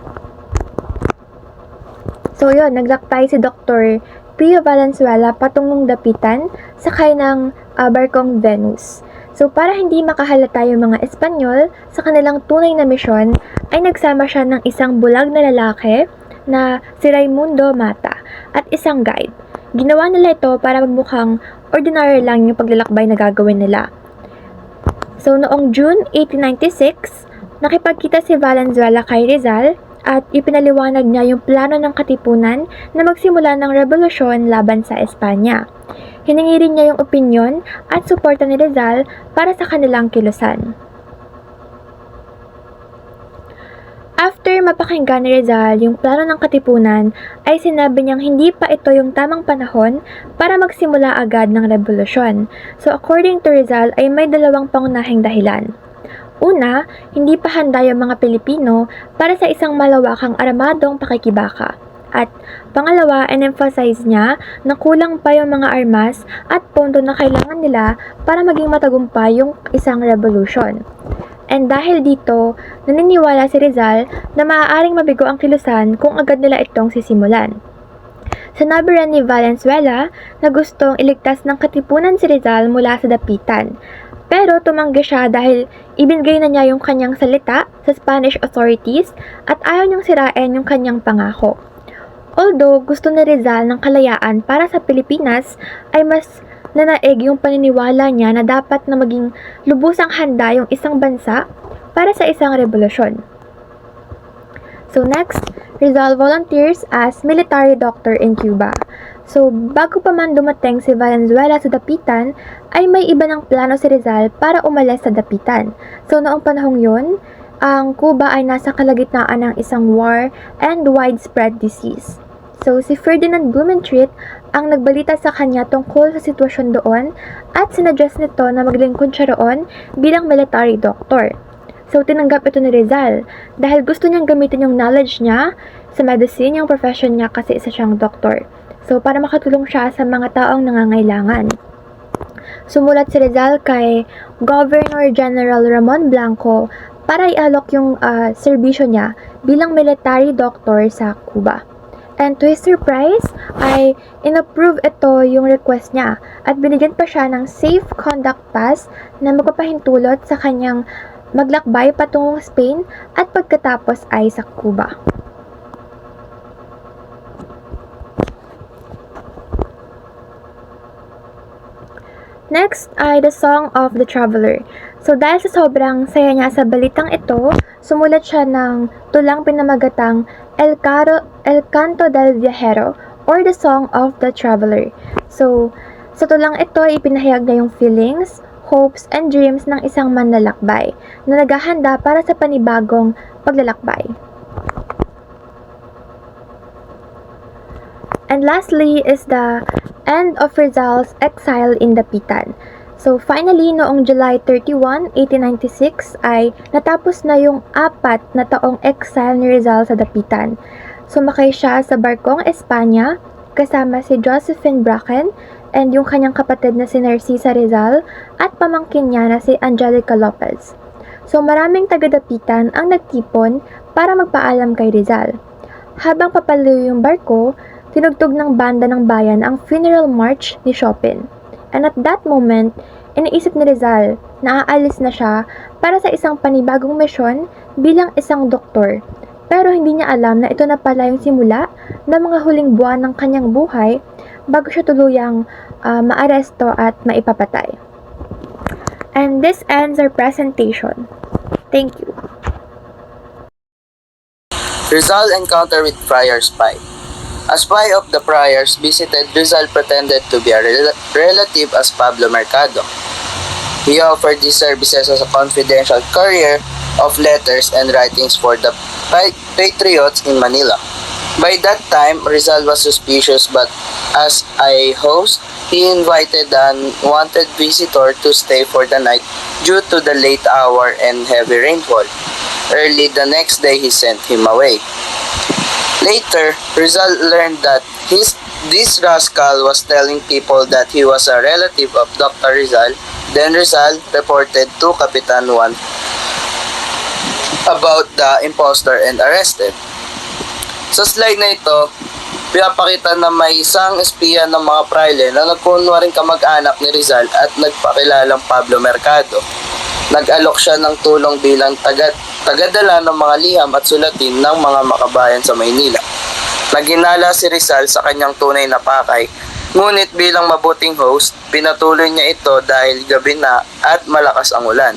So yun, naglakbay si Dr. Pio Valenzuela patungong dapitan sakay ng barkong Venus. So para hindi makahalata yung mga Espanyol sa kanilang tunay na misyon, ay nagsama siya ng isang bulag na lalaki na si Raimundo Mata at isang guide. Ginawa nila ito para magmukhang ordinary lang yung paglalakbay na gagawin nila. So noong June 1896, nakipagkita si Valenzuela kay Rizal at ipinaliwanag niya yung plano ng Katipunan na magsimula ng revolusyon laban sa Espanya. Hiningi rin niya yung opinyon at suporta ni Rizal para sa kanilang kilusan. After mapakinggan ni Rizal yung plano ng Katipunan, ay sinabi niyang hindi pa ito yung tamang panahon para magsimula agad ng revolusyon. So according to Rizal ay may dalawang pangunahing dahilan. Una, hindi pa handa yung mga Pilipino para sa isang malawakang armadong pakikibaka. At pangalawa, in-emphasize niya na kulang pa yung mga armas at pondo na kailangan nila para maging matagumpay yung isang revolution. And dahil dito, naniniwala si Rizal na maaaring mabigo ang kilusan kung agad nila itong sisimulan. Sinabi rin ni Valenzuela na gustong iligtas ng katipunan si Rizal mula sa dapitan. Pero tumanggi siya dahil ibinigay na niya yung kanyang salita sa Spanish authorities at ayaw niyang sirain yung kanyang pangako. Although gusto ni Rizal ng kalayaan para sa Pilipinas, ay mas nanaig yung paniniwala niya na dapat na maging lubusang handa yung isang bansa para sa isang revolusyon. So next, Rizal volunteers as military doctor in Cuba. So bago pa man dumating si Valenzuela sa dapitan, ay may iba ng plano si Rizal para umalis sa dapitan. So noong panahong yun, ang Cuba ay nasa kalagitnaan ng isang war and widespread disease. So si Ferdinand Blumentritt ang nagbalita sa kanya tungkol sa sitwasyon doon at sinuggest nito na maglingkod siya roon bilang military doctor. So tinanggap ito ni Rizal dahil gusto niyang gamitin yung knowledge niya sa medicine, yung profession niya kasi isa siyang doktor. So para makatulong siya sa mga taong nangangailangan. Sumulat si Rizal kay Governor General Ramon Blanco para ialok yung serbisyo niya bilang military doctor sa Cuba. And to his surprise, ay inapprove ito yung request niya at binigyan pa siya ng safe conduct pass na magpapahintulot sa kanyang maglakbay patungong Spain at pagkatapos ay sa Cuba. Next ay The Song of the Traveler. So dahil sa sobrang saya niya sa balitang ito, sumulat siya ng tulang pinamagatang El Canto del Viajero or The Song of the Traveler. So sa tulang ito, ipinahayag niya yung feelings, hopes, and dreams ng isang manlalakbay na naghahanda para sa panibagong paglalakbay. And lastly is the end of Rizal's exile in Dapitan. So finally, noong July 31, 1896 ay natapos na yung 4 na taong exile ni Rizal sa Dapitan. Sumakay siya sa barkong Espanya kasama si Josephine Bracken and yung kanyang kapatid na si Narcisa Rizal at pamangkin niya na si Angelica Lopez. So maraming taga-Dapitan ang nagtipon para magpaalam kay Rizal. Habang papalayo yung barko, tinugtog ng banda ng bayan ang funeral march ni Chopin. And at that moment, iniisip ni Rizal na aalis na siya para sa isang panibagong misyon bilang isang doktor. Pero hindi niya alam na ito na pala yung simula ng mga huling buwan ng kanyang buhay bago siya tuluyang maaresto at maipapatay. And this ends our presentation. Thank you. Rizal encounter with Friar Spy. A spy of the friars visited Rizal pretended to be a relative as Pablo Mercado. He offered his services as a confidential courier of letters and writings for the patriots in Manila. By that time, Rizal was suspicious, but as a host, he invited an unwanted visitor to stay for the night due to the late hour and heavy rainfall. Early the next day, he sent him away. Later, Rizal learned that this rascal was telling people that he was a relative of Dr. Rizal. Then Rizal reported to Kapitan Juan about the impostor and arrested. Sa slide na ito, pinapakita na may isang espiya ng mga praile na nagkunwaring kamag-anak ni Rizal at nagpakilalang Pablo Mercado. Nag-alok siya ng tulong bilang tagadala ng mga liham at sulatin ng mga makabayan sa Maynila. Naginala si Rizal sa kanyang tunay na pakay, ngunit bilang mabuting host, pinatuloy niya ito dahil gabi na at malakas ang ulan.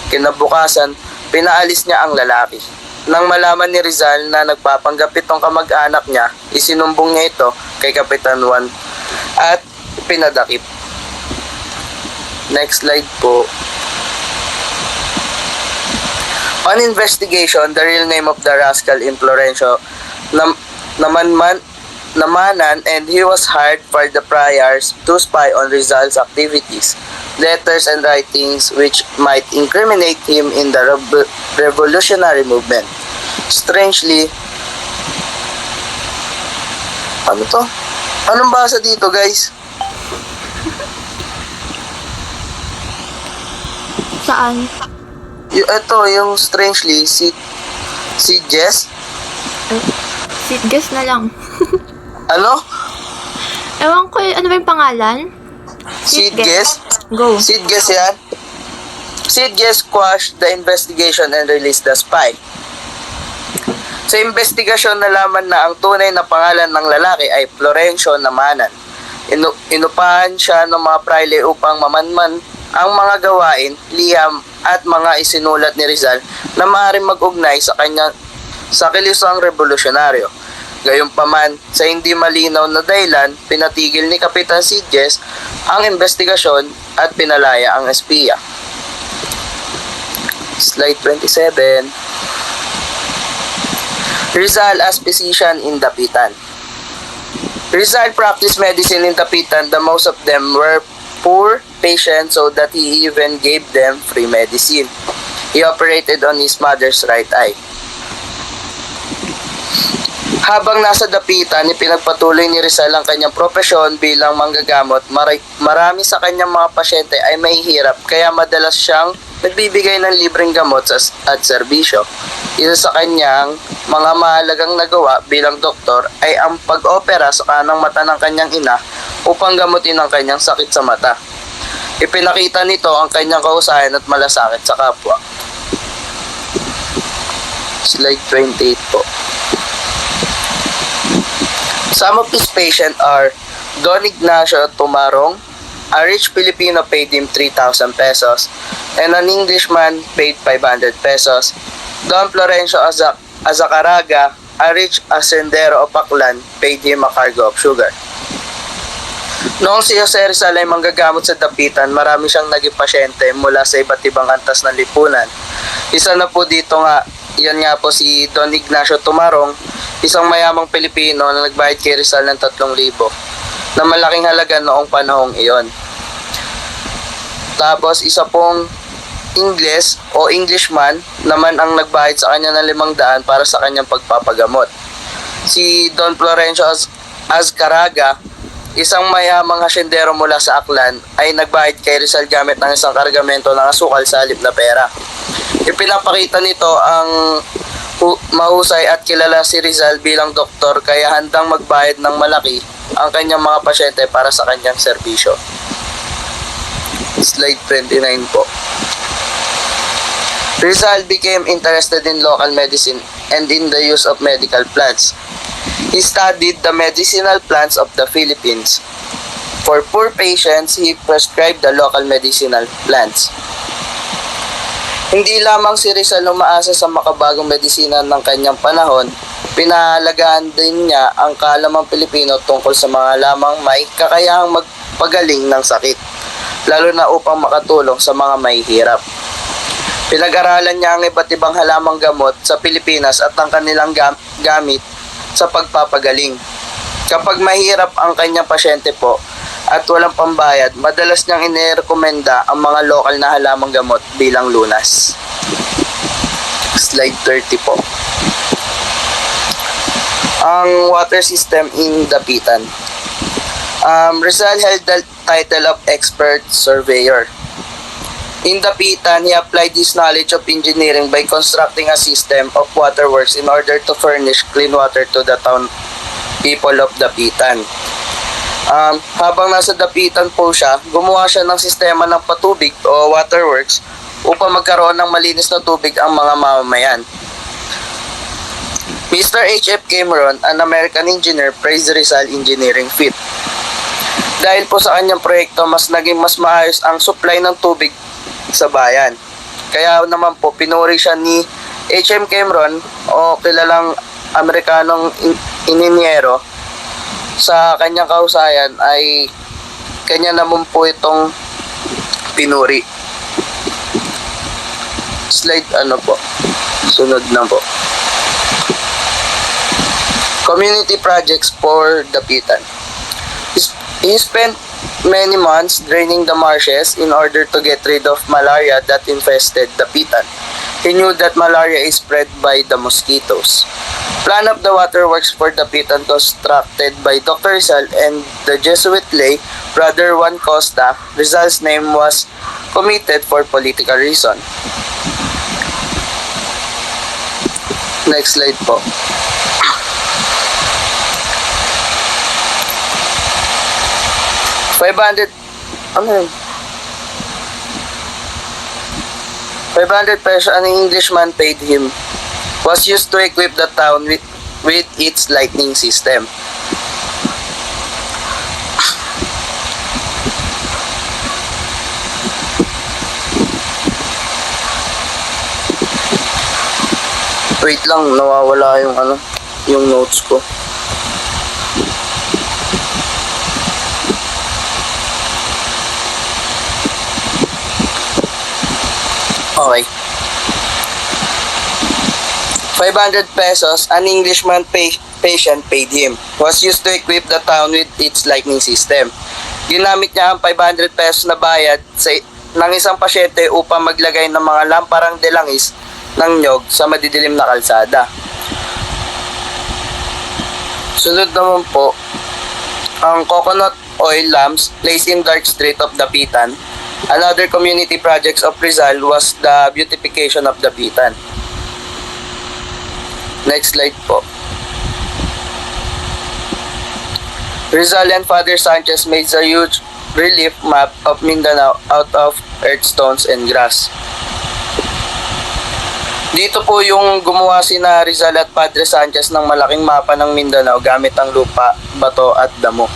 Kinabukasan, pinaalis niya ang lalaki. Nang malaman ni Rizal na nagpapanggap itong kamag-anak niya, isinumbong niya ito kay Kapitan Juan at pinadakip. Next slide po. On investigation, the real name of the rascal in Florencio Namanan, and he was hired by the friars to spy on Rizal's activities, letters and writings which might incriminate him in the revolutionary movement. Strangely, Ano to? Anong basa dito, guys? Saan? Ito, yung strangely, si Jess. Guess na lang. Ano? Ewan ko, ano ba yung pangalan? Sid Guess? Go. Sid Guess yan? Sid Guess quashed the investigation and released the spy. Sa investigasyon nalaman na ang tunay na pangalan ng lalaki ay Florencio Namanan. Inupahan siya ng mga praile upang mamanman ang mga gawain, liham at mga isinulat ni Rizal na maaaring mag-ugnay sa kilusang revolusyonaryo. Gayunpaman, sa hindi malinaw na dahilan, pinatigil ni Kapitan Sidjes ang investigasyon at pinalaya ang espiya. Slide 27. Rizal as physician in Dapitan. Rizal practiced medicine in Dapitan. The most of them were poor patients, so that he even gave them free medicine. He operated on his mother's right eye. Habang nasa Dapitan, ipinagpatuloy ni Rizal ang kanyang propesyon bilang manggagamot. Marami sa kanyang mga pasyente ay mahihirap, kaya madalas siyang nagbibigay ng libreng gamot at serbisyo. Isa sa kanyang mga mahalagang nagawa bilang doktor ay ang pag-opera sa kanang mata ng kanyang ina upang gamutin ang kanyang sakit sa mata. Ipinakita nito ang kanyang kahusayan at malasakit sa kapwa. Slide 28 po. Some of his patients are Don Ignacio Tumarong, a rich Filipino paid him 3,000 pesos, and an Englishman paid 500 pesos. Don Florencio Azacaraga, a rich ascendero of Aklan, paid him a cargo of sugar. Noong si Jose Rizal ay manggagamot sa Dapitan, marami siyang naging pasyente mula sa iba't ibang antas ng lipunan. Isa na po dito nga, yan nga po si Don Ignacio Tumarong, isang mayamang Pilipino na nagbayad kay Rizal ng 3,000 na malaking halaga noong panahong iyon. Tapos isa pong Ingles o Englishman naman ang nagbayad sa kanya ng 500 para sa kanyang pagpapagamot. Si Don Florencio Azcaraga, isang mayamang hasyendero mula sa Aklan, ay nagbayad kay Rizal gamit ng isang kargamento ng asukal sa halip na pera. Ipinapakita nito ang mahusay at kilala si Rizal bilang doktor, kaya handang magbayad ng malaki ang kanyang mga pasyente para sa kanyang serbisyo. Slide 29 po. Rizal became interested in local medicine and in the use of medical plants. He studied the medicinal plants of the Philippines. For poor patients, he prescribed the local medicinal plants. Hindi lamang si Rizal umaasa sa makabagong medisina ng kanyang panahon, pinahalagaan din niya ang kalamang Pilipino tungkol sa mga lamang may kakayahang magpagaling ng sakit, lalo na upang makatulong sa mga mahihirap. Pinag-aralan niya ang iba't ibang halamang gamot sa Pilipinas at ang kanilang gamit sa pagpapagaling. Kapag mahirap ang kanyang pasyente po at walang pambayad, madalas niyang inirekomenda ang mga lokal na halamang gamot bilang lunas. Slide 30 po. Ang water system in Dapitan. Rizal held the title of expert surveyor. In Dapitan, he applied his knowledge of engineering by constructing a system of waterworks in order to furnish clean water to the town people of Dapitan. Habang nasa Dapitan po siya, gumawa siya ng sistema ng patubig o waterworks upang magkaroon ng malinis na tubig ang mga mamamayan. Mr. H.F. Cameron, an American engineer, praised Rizal engineering feat. Dahil po sa kanyang proyekto, naging mas maayos ang supply ng tubig sa bayan. Kaya naman po, pinuri siya ni H.M. Cameron o kilalang Amerikanong ininyero. Sa kanyang kahusayan ay kanya naman po itong pinuri. Slide po. Sunod na po. Community projects for Dapitan. He spent many months draining the marshes in order to get rid of malaria that infested Dapitan. he knew that malaria is spread by the mosquitoes. Plan of the waterworks for Dapitan constructed by Dr. Rizal and the Jesuit lay brother Juan Costa. Rizal's name was committed for political reason. Next slide po. $500 pesos an Englishman paid him was used to equip the town with its lightning system. Wait lang, nawawala yung notes ko. Okay. 500 pesos an Englishman patient paid him was used to equip the town with its lightning system. Ginamit niya ang 500 pesos na bayad ng isang pasyente upang maglagay ng mga lamparang delangis ng nyog sa madidilim na kalsada. Sunod naman po, ang coconut oil lamps placed in dark street of Dapitan. Another community projects of Rizal was the beautification of Dapitan. Next slide po. Rizal and Father Sanchez made a huge relief map of Mindanao out of earthstones and grass. Dito po yung gumawa sina Rizal at Padre Sanchez ng malaking mapa ng Mindanao gamit ang lupa, bato at damo.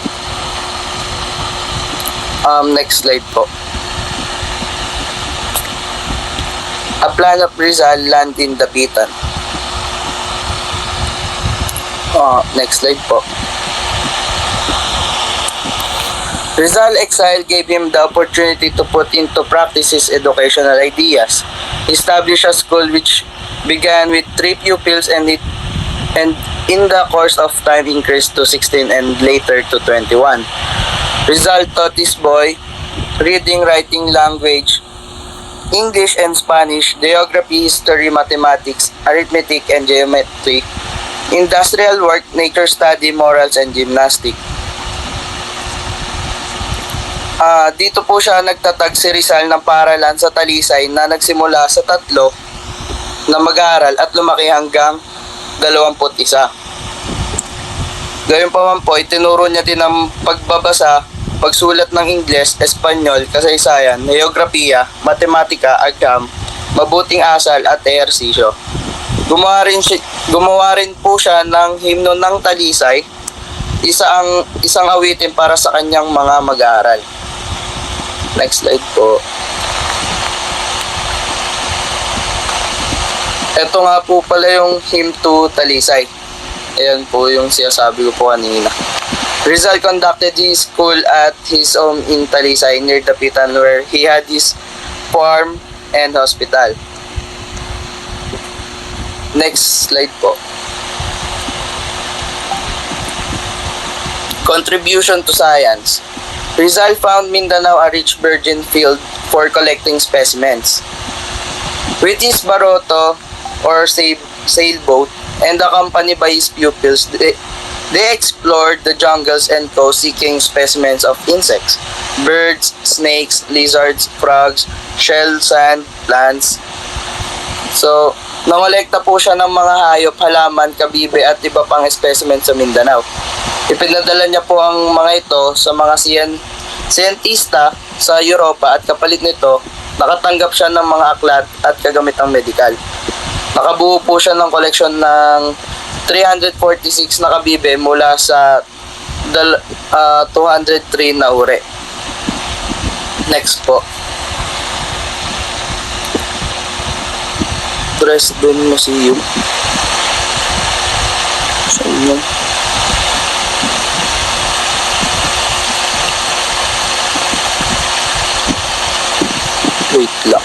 Next slide po. A plan of Rizal land in Dapitan. Next slide po. Rizal exile gave him the opportunity to put into practice his educational ideas. He established a school which began with 3 pupils and in the course of time increased to 16 and later to 21. Rizal taught his boy reading, writing, language, English and Spanish, geography, history, mathematics, arithmetic and geometry, industrial work, nature study, morals and gymnastics. Dito po siya nagtatag si Rizal ng paaralan sa Talisay na nagsimula sa 3 na mag-aaral at lumaki hanggang 21. Gayun pa man po, itinuro niya din ang pagbabasa, pagsulat ng Ingles, Espanyol, kasaysayan, geografiya, matematika, agam, mabuting asal at ehersisyo. Gumawa rin po siya ng himno ng Talisay, isang awitin para sa kanyang mga mag-aaral. Next slide po. Ito nga po pala yung hymn to Talisay. Ayan po yung sinasabi ko po kanina. Rizal conducted his school at his home in Talisay near Dapitan where he had his farm and hospital. Next slide po. Contribution to science. Rizal found Mindanao a rich virgin field for collecting specimens. With his baroto or sailboat and accompanied by his pupils, they explored the jungles and coast seeking specimens of insects, birds, snakes, lizards, frogs, shell, sand, plants. So, nangolekta po siya ng mga hayop, halaman, kabibe at iba pang specimen sa Mindanao. Ipinadala niya po ang mga ito sa mga siyentista sa Europa at kapalit nito, nakatanggap siya ng mga aklat at kagamitang medikal. Nakabuo po siya ng koleksyon ng 346 na kabibe mula sa 203 na uri. Next po. Dresden Museum. Saan yun? Wait lang.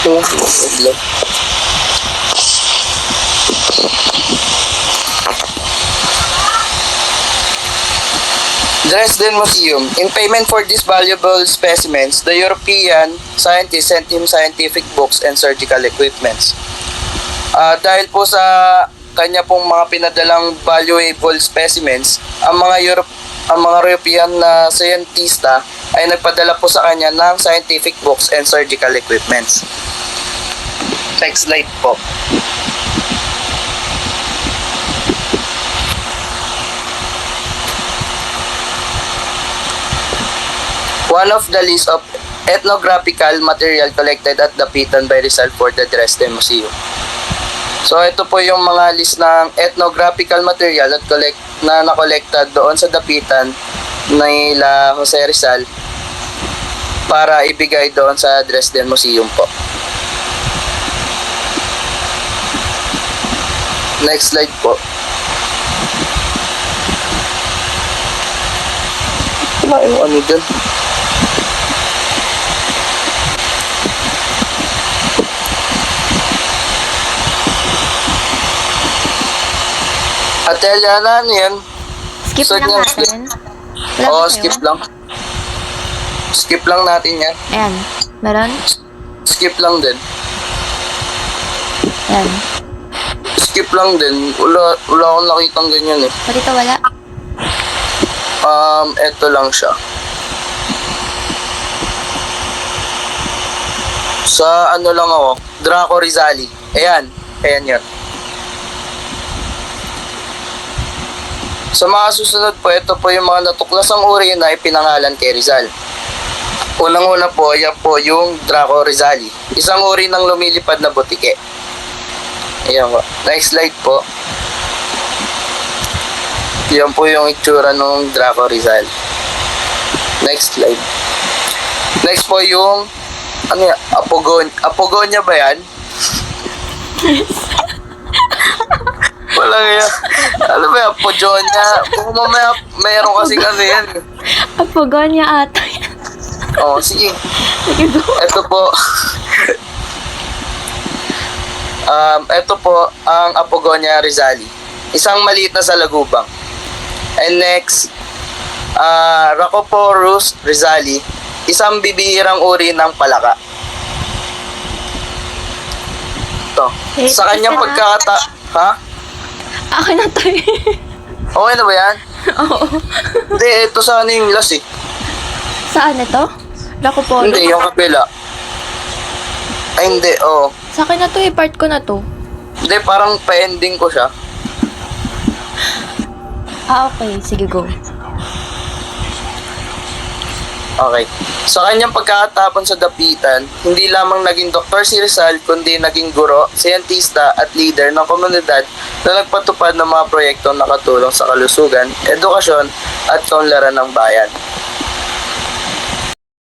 Wait lang. Dresden Museum. In payment for these valuable specimens, the European scientists sent him scientific books and surgical equipments. Dahil po sa kanya pong mga pinadalang valuable specimens, ang mga European na scientista ay nagpadala po sa kanya ng scientific books and surgical equipments. Next slide po. One of the list of ethnographical material collected at Dapitan by Rizal for the Dresden Museum. So ito po yung mga list ng ethnographical material at na nakolekta doon sa Dapitan nila Jose Rizal para ibigay doon sa Dresden Museum po. Next slide po. Ano dyan? Atelia na ano yan? Skip So, lang yan, natin. Wala Oo, ba skip kayo? lang. Skip lang natin yan. Ayan. Meron? Skip lang din. Ayan. Skip lang din. Wala akong nakitang ganyan eh. So, dito wala. Eto lang siya. Sa ano lang ako, Draco Rizali. Ayan yun. Sa mga susunod po, ito po yung mga natuklasang uri na ipinangalan kay Rizal. Unang-una po, yan po yung Draco Rizali. Isang uri ng lumilipad na butike. Ayan po. Next slide po. Yan po yung itsura ng Draco Rizal. Next slide. Next po yung ano yan? Apogonia ba yan? Wala nga. Ano ba yan? Apogonia. Kung mamaya mayroon kasing ano yan. Apogonia ata yan. Oo, sige. Ito po. Ito po ang Apogonia Rizali. Isang maliit na salagubang. And next, Rhacoporus Rizali. Isang bibihirang uri ng palaka. Ito. Sa kanyang Ha? Akin na to eh. Okay na ba yan? Oo. Hindi, ito sana yung last eh. Saan ito? Lako po. Hindi, yung kapila. Ay, hindi, oo. Sa akin na to eh. Part ko na to. Hindi, parang pa-ending ko siya. Okay. Sige, go. Okay. Sa kanyang pagkakatapon sa Dapitan, hindi lamang naging doktor si Rizal, kundi naging guro, siyentista at leader ng komunidad na nagpatupad ng mga proyektong nakatulong sa kalusugan, edukasyon at kaunlaran ng bayan.